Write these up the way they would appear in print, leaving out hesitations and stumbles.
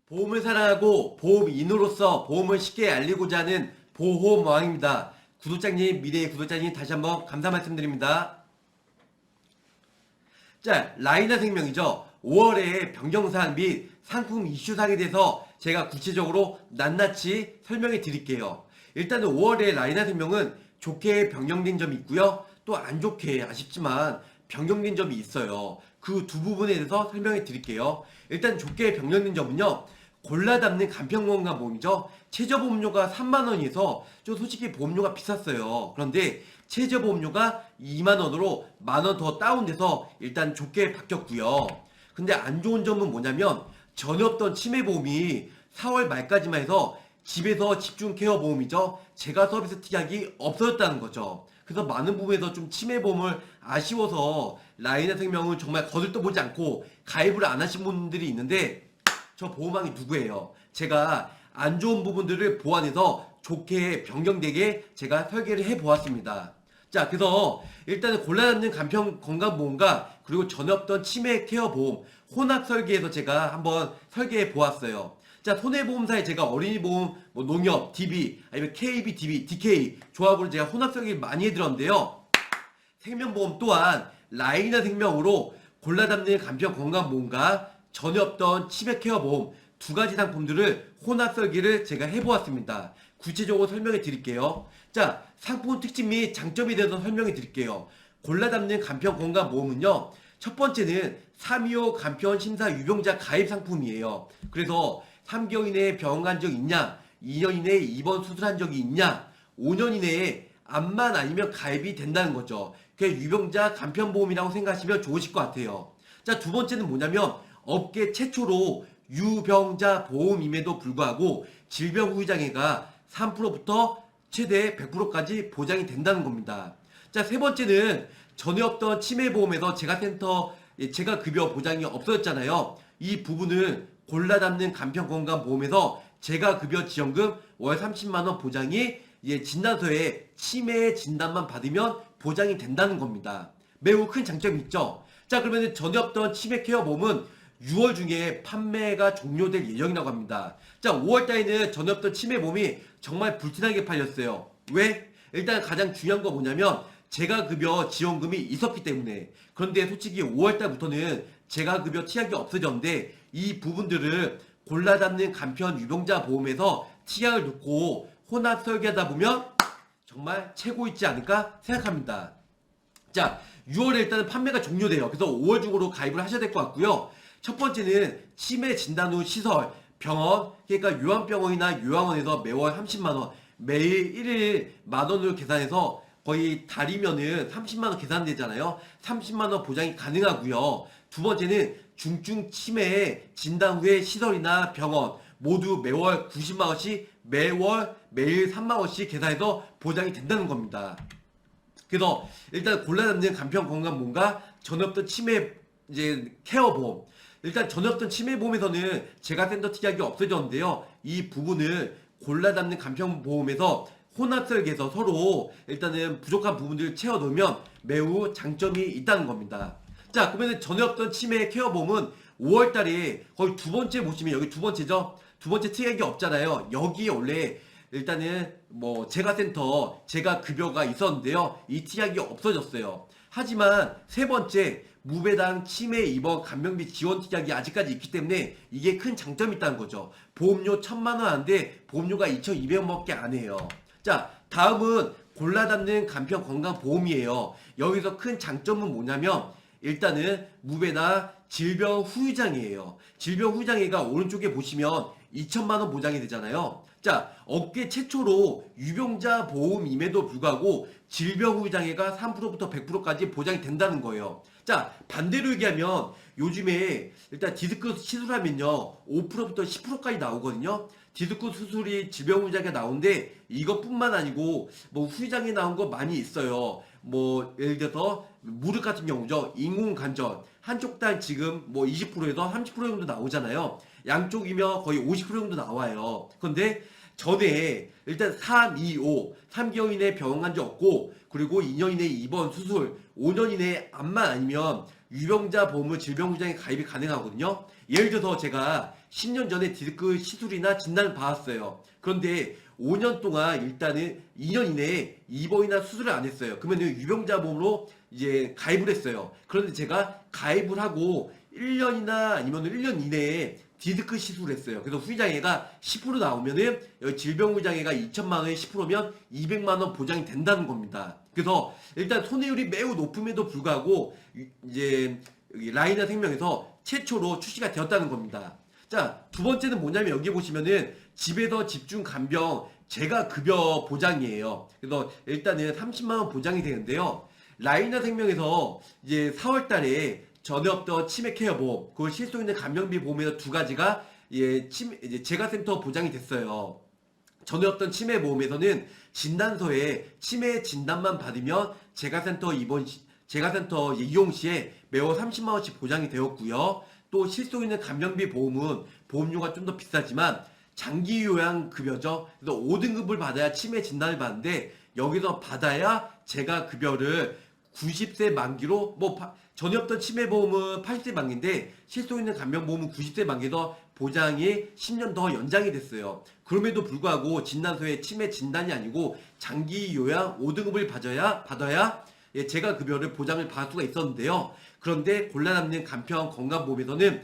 보험을 사랑하고 보험인으로서 보험을 쉽게 알리고자 하는 보험왕입니다. 구독자님, 미래의 구독자님 다시 한번 감사 말씀드립니다. 자, 라이나 생명이죠. 5월에 변경사항 및 상품 이슈사항에 대해서 제가 구체적으로 낱낱이 설명해 드릴게요. 일단은 5월에 라이나 생명은 좋게 변경된 점이 있고요. 또 안 좋게 아쉽지만 변경된 점이 있어요. 그 두 부분에 대해서 설명해 드릴게요. 일단 좋게 변경된 점은요. 골라 담는 간편건강보험이죠. 최저보험료가 3만원에서 좀 솔직히 보험료가 비쌌어요. 그런데 최저보험료가 2만원으로 만원 더 다운돼서 일단 좋게 바뀌었고요. 근데 안 좋은 점은 뭐냐면 전에 없던 치매보험이 4월 말까지만 해서 집에서 집중 케어 보험이죠. 제가 서비스 특약이 없어졌다는 거죠. 그래서 많은 부분에서 좀 치매보험을 아쉬워서 라이나 생명은 정말 거들떠보지 않고 가입을 안 하신 분들이 있는데 저 보험왕이 누구예요? 제가 안 좋은 부분들을 보완해서 좋게 변경되게 제가 설계를 해보았습니다. 자, 그래서 일단은 골라잡는 간편 건강보험과 그리고 전에 없던 치매 케어 보험 혼합 설계해서 제가 한번 설계해 보았어요. 자, 손해보험사에 제가 어린이보험, 농협, DB, 아니면 KB, DB, DK 조합으로 제가 혼합 설계를 많이 해드렸는데요. 생명보험 또한 라이나 생명으로 골라잡는 간편 건강보험과 전에 없던 치매 케어 보험 두 가지 상품들을 혼합 설계를 제가 해보았습니다. 구체적으로 설명해 드릴게요. 자, 상품 특징 및 장점에 대해서 설명해 드릴게요. 골라담는 간편 건강 보험은요. 첫 번째는 325 간편 심사 유병자 가입 상품이에요. 그래서 3개월 이내에 병원 간 적 있냐, 2년 이내에 입원 수술한 적이 있냐, 5년 이내에 암만 아니면 가입이 된다는 거죠. 그게 유병자 간편보험이라고 생각하시면 좋으실 것 같아요. 자, 두 번째는 뭐냐면 업계 최초로 유병자 보험임에도 불구하고 질병 후유장애가 3%부터 최대 100%까지 보장이 된다는 겁니다. 자, 세 번째는 전에 없던 치매보험에서 재가급여 보장이 없어졌잖아요. 이 부분을 골라담는 간편건강보험에서 재가급여 지원금 월 30만원 보장이 진단서에 치매 진단만 받으면 보장이 된다는 겁니다. 매우 큰 장점이 있죠. 자, 그러면 전에 없던 치매 케어 보험은 6월 중에 판매가 종료될 예정이라고 합니다. 자, 5월달에는 전에 없던 치매보험이 정말 불티나게 팔렸어요. 왜? 일단 가장 중요한 거 뭐냐면 재가급여 지원금이 있었기 때문에. 그런데 솔직히 5월달부터는 재가급여 특약이 없어졌는데 이 부분들을 골라잡는 간편 유병자 보험에서 특약을 넣고 혼합 설계하다 보면 정말 최고 있지 않을까 생각합니다. 자, 6월에 일단은 판매가 종료돼요. 그래서 5월 중으로 가입을 하셔야 될 것 같고요. 첫 번째는 치매 진단 후 시설, 병원, 그러니까 요양병원이나 요양원에서 매월 30만원, 매일 1일 만원으로 계산해서 거의 달이면은 30만원 계산되잖아요. 30만원 보장이 가능하고요. 두 번째는 중증 치매 진단 후에 시설이나 병원 모두 매월 90만원씩 매일 3만원씩 계산해서 보장이 된다는 겁니다. 그래서 일단 골라잡는 간편건강보험과 전에 없던 치매 케어보험, 일단 전에 없던 치매보험에서는 재가센터 특약이 없어졌는데요. 이 부분을 골라담는 간편보험에서 혼합 설계해서 서로 일단은 부족한 부분들을 채워 넣으면 매우 장점이 있다는 겁니다. 자, 그러면 전에 없던 치매 케어보험은 5월달에 거의 두 번째 보시면 여기 두 번째죠. 두 번째 특약이 없잖아요. 여기에 원래 일단은 재가센터 재가급여가 있었는데요. 이 특약이 없어졌어요. 하지만 세 번째 무배당 치매 입원 간병비 지원 특약이 아직까지 있기 때문에 이게 큰 장점이 있다는 거죠. 보험료 1,000만원 하는데 보험료가 2,200원밖에 안 해요. 자, 다음은 골라담는 간편건강보험이에요. 여기서 큰 장점은 뭐냐면 일단은 무배당 질병 후유장애예요. 질병 후유장애가 오른쪽에 보시면 2,000만원 보장이 되잖아요. 자, 업계 최초로 유병자 보험임에도 불구하고 질병 후유장애가 3%부터 100%까지 보장이 된다는 거예요. 자, 반대로 얘기하면 요즘에 일단 디스크 시술하면요 5%부터 10%까지 나오거든요. 디스크 수술이 질병 후유장애가 나오는데 이것뿐만 아니고 후유장애 나온 거 많이 있어요. 예를 들어서 무릎 같은 경우죠. 인공관절 한쪽 다리 지금 20%에서 30% 정도 나오잖아요. 양쪽이면 거의 50% 정도 나와요. 그런데 전에 일단 325 3개월 이내에 병원 간 적 없고 그리고 2년 이내에 입원 수술 5년 이내에 암만 아니면 유병자 보험을 질병 후유장애 가입이 가능하거든요. 예를 들어서 제가 10년 전에 디스크 시술이나 진단을 받았어요. 그런데 5년 동안 일단은 2년 이내에 입원이나 수술을 안 했어요. 그러면 유병자 보험으로 이제 가입을 했어요. 그런데 제가 가입을 하고 1년이나 아니면 1년 이내에 디스크 시술을 했어요. 그래서 후유장애가 10% 나오면은 여기 질병후유장애가 2천만 원에 10%면 200만 원 보장이 된다는 겁니다. 그래서 일단 손해율이 매우 높음에도 불구하고 이제 여기 라이나 생명에서 최초로 출시가 되었다는 겁니다. 자, 두 번째는 뭐냐면 여기 보시면은 집에서 집중 간병 재가 급여 보장이에요. 그래서 일단은 30만 원 보장이 되는데요. 라이나 생명에서 이제 4월 달에 전에 없던 치매 케어 보험, 그걸 실속 있는 간병비 보험에서 두 가지가 이제 재가센터 보장이 됐어요. 전에 없던 치매 보험에서는 진단서에 치매 진단만 받으면 재가센터 이용 시에 매월 30만 원씩 보장이 되었고요. 또 실속 있는 간병비 보험은 보험료가 좀 더 비싸지만 장기 요양 급여죠. 그래서 5등급을 받아야 치매 진단을 받는데 여기서 받아야 재가 급여를 90세 만기로 전에 없던 치매 보험은 80세 만기인데 실속 있는 간병 보험은 90세 만기에서 보장이 10년 더 연장이 됐어요. 그럼에도 불구하고 진단서에 치매 진단이 아니고 장기 요양 5등급을 받아야 재가 급여를 보장을 받을 수가 있었는데요. 그런데 골라남는 간편 건강보험에서는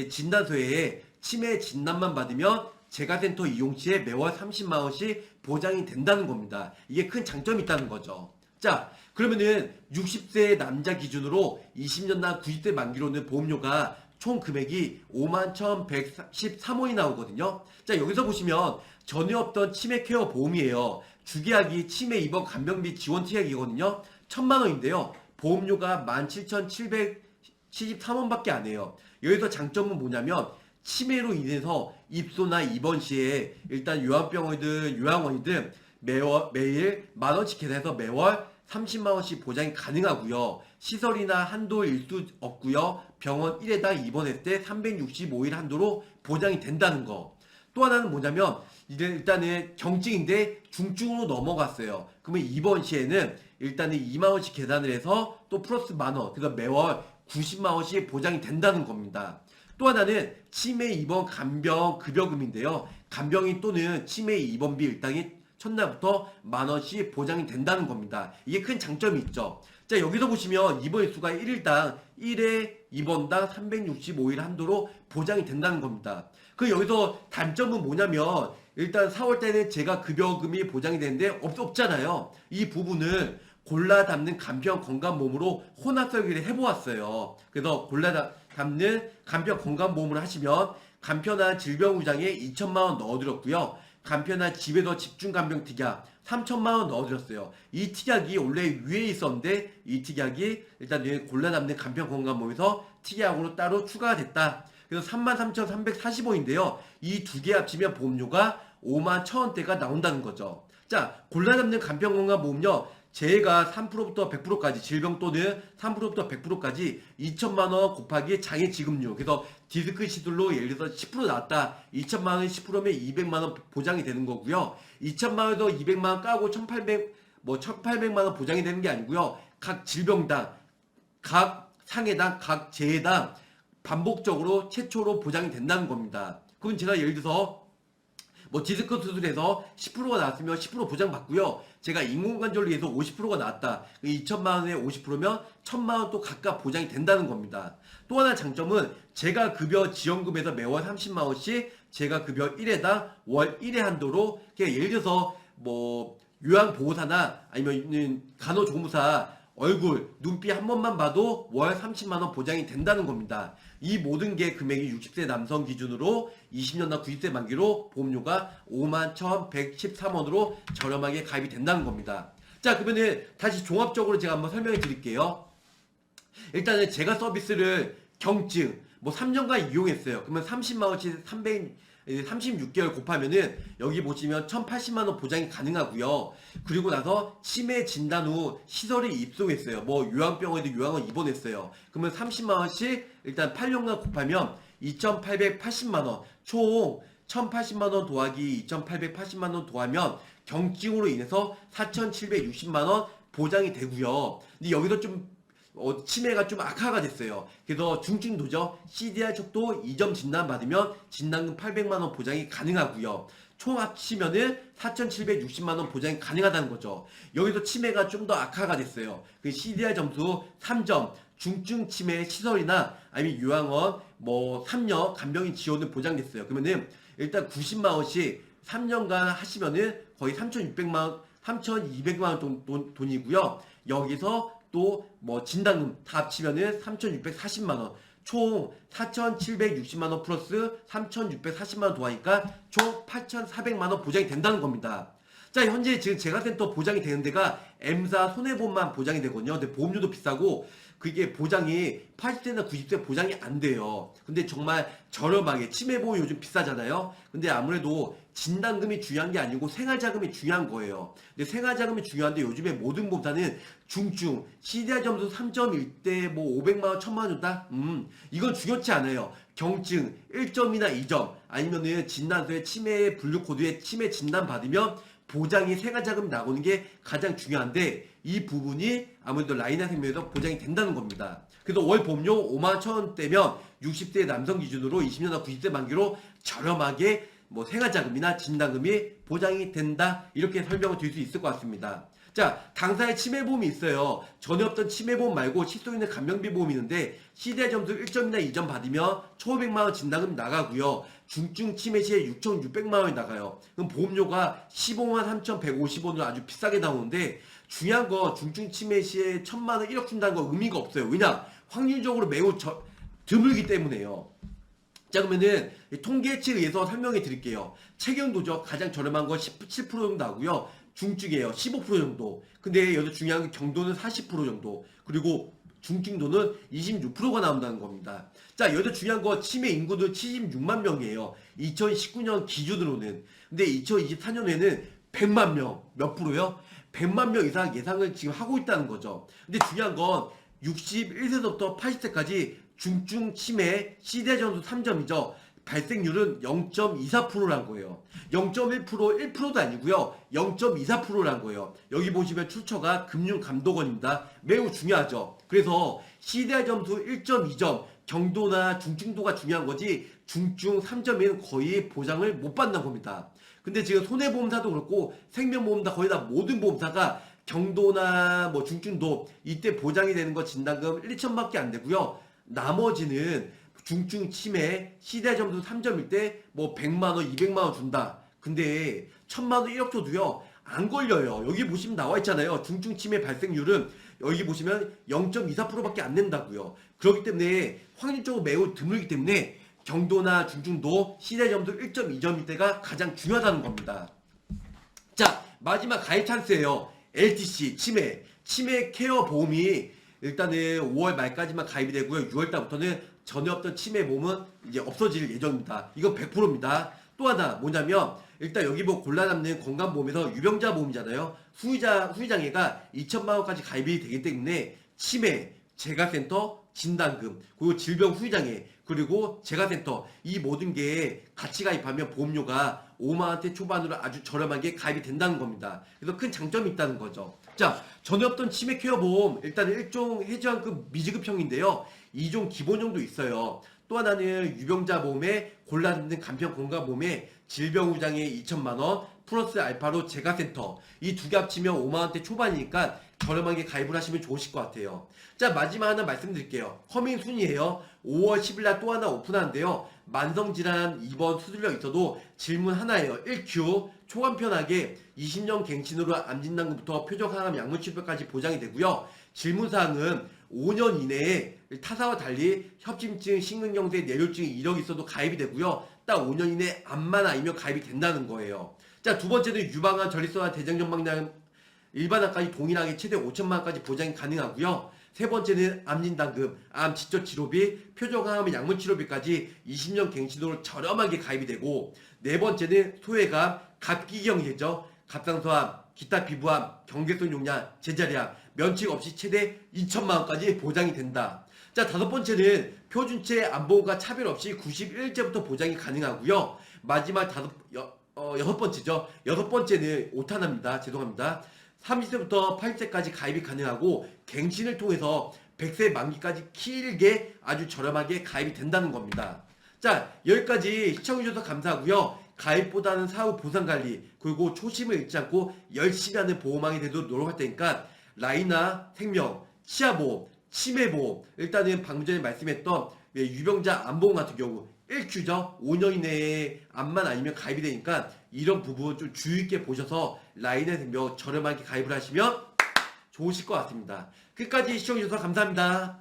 진단서에 치매 진단만 받으면 재가센터 이용 시에 매월 30만 원씩 보장이 된다는 겁니다. 이게 큰 장점이 있다는 거죠. 자, 그러면은 60세 남자 기준으로 20년당 90세 만기로는 보험료가 총 금액이 51,113원이 나오거든요. 자, 여기서 보시면 전에 없던 치매 케어 보험이에요. 주계약이 치매 입원 간병비 지원 특약이거든요. 1,000만 원인데요. 보험료가 17,773원밖에 안 해요. 여기서 장점은 뭐냐면 치매로 인해서 입소나 입원 시에 일단 요양원이든 매일 만원씩 계산해서 매월 30만 원씩 보장이 가능하고요. 시설이나 한도 일수 없고요. 병원 1회당 입원했을 때 365일 한도로 보장이 된다는 거. 또 하나는 뭐냐면 일단은 경증인데 중증으로 넘어갔어요. 그러면 입원 시에는 일단은 2만 원씩 계산을 해서 또 플러스 만 원, 그러니까 매월 90만 원씩 보장이 된다는 겁니다. 또 하나는 치매 입원 간병 급여금인데요. 간병인 또는 치매 입원비 일당이 첫날부터 만 원씩 보장이 된다는 겁니다. 이게 큰 장점이 있죠. 자, 여기서 보시면 입원 일수가 1일당 1회 입원당 365일 한도로 보장이 된다는 겁니다. 그 여기서 단점은 뭐냐면 일단 4월 때는 제가 급여금이 보장이 되는데 없잖아요. 이 부분을 골라 담는 간편 건강보험으로 혼합 설계를 해보았어요. 그래서 골라 담는 간편 건강보험을 하시면 간편한 질병후장에 2천만 원 넣어드렸고요. 간편한 집에서 집중간병 특약 3천만 원 넣어드렸어요. 이 특약이 원래 위에 있었는데 이 특약이 일단 골라 담는 간편 건강보험에서 특약으로 따로 추가가 됐다. 그래서 33,340원인데요. 이 두 개 합치면 보험료가 51,000원대가 나온다는 거죠. 자, 골라 담는 간편 건강보험료 재해가 3%부터 100%까지 질병 또는 3%부터 100%까지 2천만 원 곱하기 장애 지급료. 그래서 디스크 시술로 예를 들어서 10% 나왔다. 2천만 원 10%면 200만 원 보장이 되는 거고요. 2천만 원에서 200만 원 까고 1,800만 원 보장이 되는 게 아니고요. 각 질병당, 각 상해당, 각 재해당 반복적으로 최초로 보장이 된다는 겁니다. 그럼 제가 예를 들어서 디스크 수술에서 10%가 나왔으면 10% 보장받고요. 제가 인공관절로 해서 50%가 나왔다. 2천만 원에 50%면 1,000만 원 또 각각 보장이 된다는 겁니다. 또 하나 장점은 제가 급여 지원금에서 매월 30만 원씩 제가 급여 1회당 월 1회 한도로 예를 들어서 요양보호사나 아니면 간호조무사 얼굴, 눈빛 한 번만 봐도 월 30만 원 보장이 된다는 겁니다. 이 모든 게 금액이 60세 남성 기준으로 20년당 90세 만기로 보험료가 51,113원으로 저렴하게 가입이 된다는 겁니다. 자, 그러면은 다시 종합적으로 제가 한번 설명해 드릴게요. 일단은 제가 서비스를 경증 3년간 이용했어요. 그러면 30만원씩 36개월 곱하면은 여기 보시면 1,080만원 보장이 가능하고요. 그리고 나서 치매 진단 후 시설에 입소했어요. 요양병원에도 요양원 입원했어요. 그러면 30만원씩 일단 8년간 곱하면 2,880만원, 총 1,080만원 더하기 2,880만원 더하면 경증으로 인해서 4,760만원 보장이 되고요. 근데 여기서 좀 치매가 좀 악화가 됐어요. 그래서 중증도죠. CDR 척도 2점 진단 받으면 진단금 800만원 보장이 가능하고요. 총 합치면은 4,760만원 보장이 가능하다는 거죠. 여기서 치매가 좀 더 악화가 됐어요. 그 CDR 점수 3점, 중증 치매 시설이나 아니면 요양원, 3년 간병인 지원은 보장됐어요. 그러면은 일단 90만원씩 3년간 하시면은 거의 3,600만원, 3,200만원 돈이고요. 여기서 또 진단금 다 합치면은 3,640만원, 총 4,760만원 플러스 3,640만원 더하니까 총 8,400만원 보장이 된다는 겁니다. 자, 현재 지금 재가센터 보장이 되는 데가 M사 손해보험만 보장이 되거든요. 근데 보험료도 비싸고 그게 보장이 80세나 90세 보장이 안 돼요. 근데 정말 저렴하게, 치매보험 요즘 비싸잖아요. 근데 아무래도 진단금이 중요한 게 아니고 생활자금이 중요한 거예요. 근데 생활자금이 중요한데 요즘에 모든 보험사는 중증 CDR 점수 3.1대 500만원 1000만원 준다? 이건 중요치 않아요. 경증 1점이나 2점 아니면은 진단서에 치매 분류 코드에 치매 진단 받으면 보장이 생활자금이 나오는 게 가장 중요한데 이 부분이 아무래도 라이나 생명에서 보장이 된다는 겁니다. 그래서 월 보험료 51,000원대면 60세 남성 기준으로 20년이나 90세 만기로 저렴하게 생활자금이나 진단금이 보장이 된다, 이렇게 설명을 드릴 수 있을 것 같습니다. 자, 당사에 치매보험이 있어요. 전에 없던 치매보험 말고 칫솔 있는 간병비 보험이 있는데 CDR 점수 1점이나 2점 받으면 1,500만원 진단금 나가고요. 중증 치매 시에 6,600만원이 나가요. 그럼 보험료가 15만 3,150원으로 아주 비싸게 나오는데 중요한 거 중증 치매 시에 1,000만원 1억 준다는 거 의미가 없어요. 왜냐? 확률적으로 매우 드물기 때문에요. 자, 그러면은 통계치에 의해서 설명해 드릴게요. 체경도죠. 가장 저렴한 건 17% 정도 나고요. 중증이에요. 15% 정도. 근데 여기서 중요한 건 경도는 40% 정도. 그리고 중증도는 26%가 나온다는 겁니다. 자, 여기서 중요한 건 치매 인구는 76만 명이에요. 2019년 기준으로는. 근데 2024년에는 100만 명. 몇 프로요? 100만 명 이상 예상을 지금 하고 있다는 거죠. 근데 중요한 건 61세부터 80세까지 중증 치매 CDR 점수 3점이죠. 발생률은 0.24%란 거예요. 0.1%, 1%도 아니고요. 0.24%란 거예요. 여기 보시면 출처가 금융감독원입니다. 매우 중요하죠. 그래서 CDR 점수 1.2점, 경도나 중증도가 중요한 거지 중증 3점에는 거의 보장을 못 받는 겁니다. 근데 지금 손해보험사도 그렇고 생명보험사 거의 다 모든 보험사가 경도나 중증도 이때 보장이 되는 거 진단금 1, 2천밖에 안 되고요. 나머지는 중증 치매 CDR 점수 3점일 때 100만원, 200만원 준다. 근데 1000만원, 1억 줘도요 안 걸려요. 여기 보시면 나와 있잖아요. 중증 치매 발생률은 여기 보시면 0.24%밖에 안 낸다고요. 그렇기 때문에 확률적으로 매우 드물기 때문에 경도나 중증도 CDR 점수 1.2점일 때가 가장 중요하다는 겁니다. 자, 마지막 가입 찬스예요. LTC 치매 케어 보험이 일단은 5월 말까지만 가입이 되고요. 6월 달부터는 전에 없던 치매 보험은 이제 없어질 예정입니다. 이건 100%입니다. 또 하나 뭐냐면 일단 여기 골라남는 건강보험에서 유병자 보험이잖아요. 후유장애가 2천만 원까지 가입이 되기 때문에 치매, 재가센터, 진단금, 그리고 질병 후유장애, 그리고 재가센터 이 모든 게 같이 가입하면 보험료가 5만 원대 초반으로 아주 저렴하게 가입이 된다는 겁니다. 그래서 큰 장점이 있다는 거죠. 자, 전에 없던 치매 케어 보험 일단 일종 해지환급 미지급형인데요. 2종 기본형도 있어요. 또 하나는 유병자 보험에 골라듣는 간편 건강보험에 질병 후장에 2천만원 플러스 알파로 재가센터 이 두 개 합치면 5만원대 초반이니까 저렴하게 가입을 하시면 좋으실 것 같아요. 자, 마지막 하나 말씀드릴게요. 커밍 순이에요. 5월 10일날 또 하나 오픈하는데요. 만성질환 입원 수술력 있어도 질문 하나예요. 1Q 초간편하게 20년 갱신으로 암진단금부터 표적항암 약물치료까지 보장이 되고요. 질문사항은 5년 이내에 타사와 달리 협심증, 심근경색, 뇌졸중이 이력 있어도 가입이 되고요. 딱 5년 이내 암만 아니면 가입이 된다는 거예요. 자, 두 번째는 유방암, 전립선암, 대장전망암 일반암까지 동일하게 최대 5천만원까지 보장이 가능하고요. 세 번째는 암진단금, 암 직접 치료비, 표적항암 약물치료비까지 20년 갱신으로 저렴하게 가입이 되고, 네 번째는 소외감, 갑기경이겠죠. 갑상선암, 기타 피부암, 경계성 용량, 제자리암, 면책 없이 최대 2천만원까지 보장이 된다. 자, 다섯 번째는 표준체 암보험과 차별 없이 91일째부터 보장이 가능하고요. 마지막 여섯 번째죠. 여섯 번째는 오타납니다. 죄송합니다. 30세부터 80세까지 가입이 가능하고 갱신을 통해서 100세 만기까지 길게 아주 저렴하게 가입이 된다는 겁니다. 자, 여기까지 시청해주셔서 감사하고요. 가입보다는 사후 보상관리 그리고 초심을 잃지 않고 열심히 하는 보호망이 되도록 노력할 테니까 라이나 생명, 치아보험, 치매보험 일단은 방금 전에 말씀했던 유병자 암보험 같은 경우 1주죠. 5년 이내에 암만 아니면 가입이 되니까 이런 부분 좀 주의 있게 보셔서 라이나 생명 저렴하게 가입을 하시면 좋으실 것 같습니다. 끝까지 시청해주셔서 감사합니다.